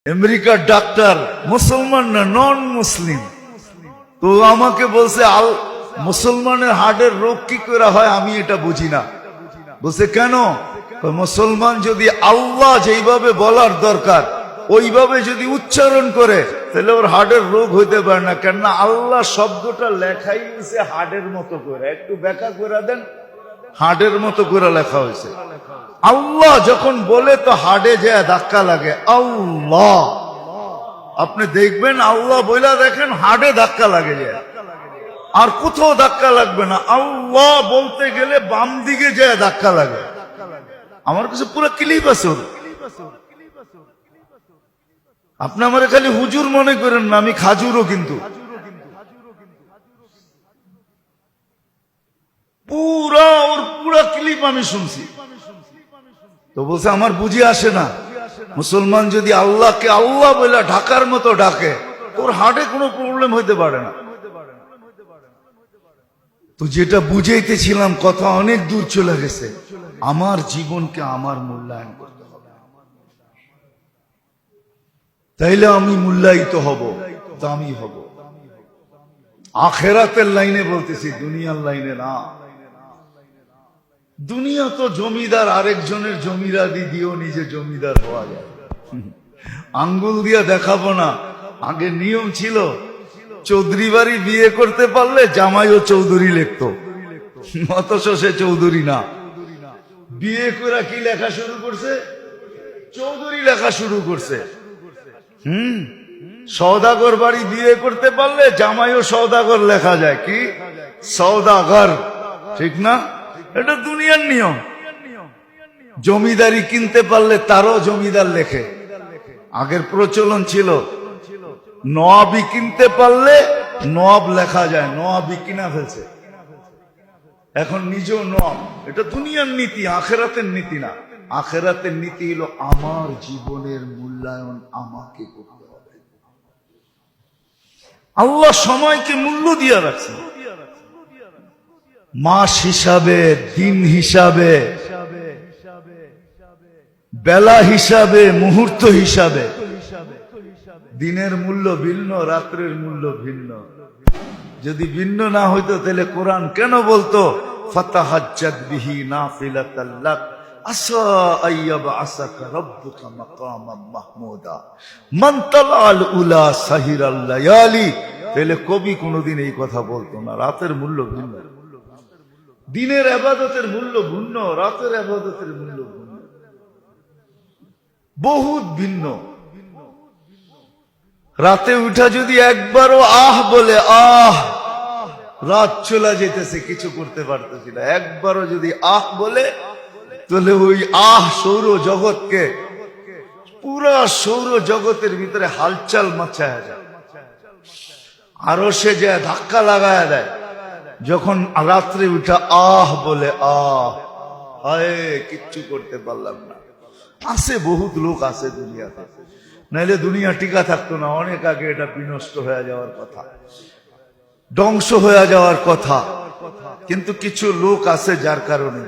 আমেরিকার ডাক্তার মুসলমান না নন মুসলিম, তো আমাকে বলছে মুসলমানের হার্টের রোগ কি করে হয় আমি এটা বুঝি না। বলছে কেন? মুসলমান যদি আল্লাহ যেইভাবে বলার দরকার ওইভাবে যদি উচ্চারণ করে তাহলে ওর হার্টের রোগ হইতে পারে না। কেননা আল্লাহ শব্দটা লেখাই হয়েছে হার্টের মতো করে, একটু ব্যাখ্যা করে দেন। হার্টের মতো করে লেখা হয়েছে। আল্লাহ যখন বলে তো হার্টে যায় ধাক্কা লাগে। আল্লাহ আপনি দেখবেন, আল্লাহ বইলা দেখেন হার্টে ধাক্কা লাগে যায়, আর কোথাও ধাক্কা লাগবে না। আল্লাহ বলতে গেলে বাম দিকে যায় ধাক্কা লাগে। আমার কাছে পুরো ক্লিপ আছে। আপনি আমার খালি হুজুর মনে করেন না, আমি খাজুরও, কিন্তু পুরা ক্লিপ আমি শুনছি। তো বলছে আমার বুঝি আসে না, মুসলমান যদি আল্লাহকে আল্লাহ বলে ঢাকার মতো ডাকে তোর হার্টে কোনো প্রবলেম হইতে পারে না। তো যেটা বুঝাইতেছিলাম কথা অনেক দূর চলে গেছে। আমার জীবনকে আমার মূল্যায়ন করতে হবে, তাইলে আমি মূল্যায়িত হব, দামি হব। আখেরাতের লাইনে বলতেছি, দুনিয়ার লাইনে না। দুনিয়া তো জমিদার, আরেকজনের জমিদারি দিয়েও নিজে জমিদার হওয়া যায়। আঙ্গুল দিয়া দেখাবো না। আগে নিয়ম ছিল চৌধুরী বাড়ি বিয়ে করতে পারলে জামাইও চৌধুরী লিখতো, অথচ সে চৌধুরী না। বিয়ে করে কি লেখা শুরু করছে? চৌধুরী লেখা শুরু করছে। সওদাগর বাড়ি বিয়ে করতে পারলে জামাইও সওদাগর লেখা যায়, কি সওদাগর, ঠিক না? এটা দুনিয়ার নিয়ম। জমিদারি কিনতে পারলে তারও জমিদার লেখে। আগের প্রচলন ছিল নওয়াবি কিনতে পারলে নওয়াব লেখা যায়, নওয়াবি কিনা ফেলছে, এখন নিজেও নওয়াব। এটা দুনিয়ার নীতি, আখেরাতের নীতি না। আখেরাতের নীতি হলো আমার জীবনের মূল্যায়ন আমাকে করতে হবে। আল্লাহ সময়কে মূল্য দিয়ে রাখছে, মাস হিসাবে, দিন হিসাবে, বেলা হিসাবে, মুহূর্ত হিসাবে। দিনের মূল্য ভিন্ন, রাত্রের মূল্য ভিন্ন। যদি ভিন্ন না হইতো তাহলে কোরআন কেন বলতো ফাতাহাজ্জাত বিহি নাফিলাতাল লাক আসা আইয়াবআসাকা রাব্বুকা মাকামান মাহমুদা মান তালাল উলা সাহিরাল লায়ালি। তাহলে কবি কোনদিন এই কথা বলতো না। রাতের মূল্য ভিন্ন, দিনের ইবাদতের মূল্য ভিন্ন, রাতের ইবাদতের মূল্য ভিন্ন, বহুত ভিন্ন। রাতে উঠা যদি একবারও আহ বলে, আহ রাত চলে যেতেছে, কিছু করতে পারতেছি না, একবারও যদি আহ বলে, তাহলে ওই আহ সৌর জগৎকে, পুরা সৌর জগতের ভিতরে হালচাল মাচায় যায়। আরো সে যে ধাক্কা লাগায় দেয় যখন রাত্রে উঠা আহ বলে, আহ হায় কিচ্ছু করতে পারলাম না। আছে বহুত লোক আছে দুনিয়াতে, নাইলে দুনিয়া টিকা থাকতো না। অনেক আগে এটা বিনষ্ট হয়ে যাওয়ার কথা, ধ্বংস হয়ে যাওয়ার কথা। কিন্তু কিছু লোক আছে যার কারণে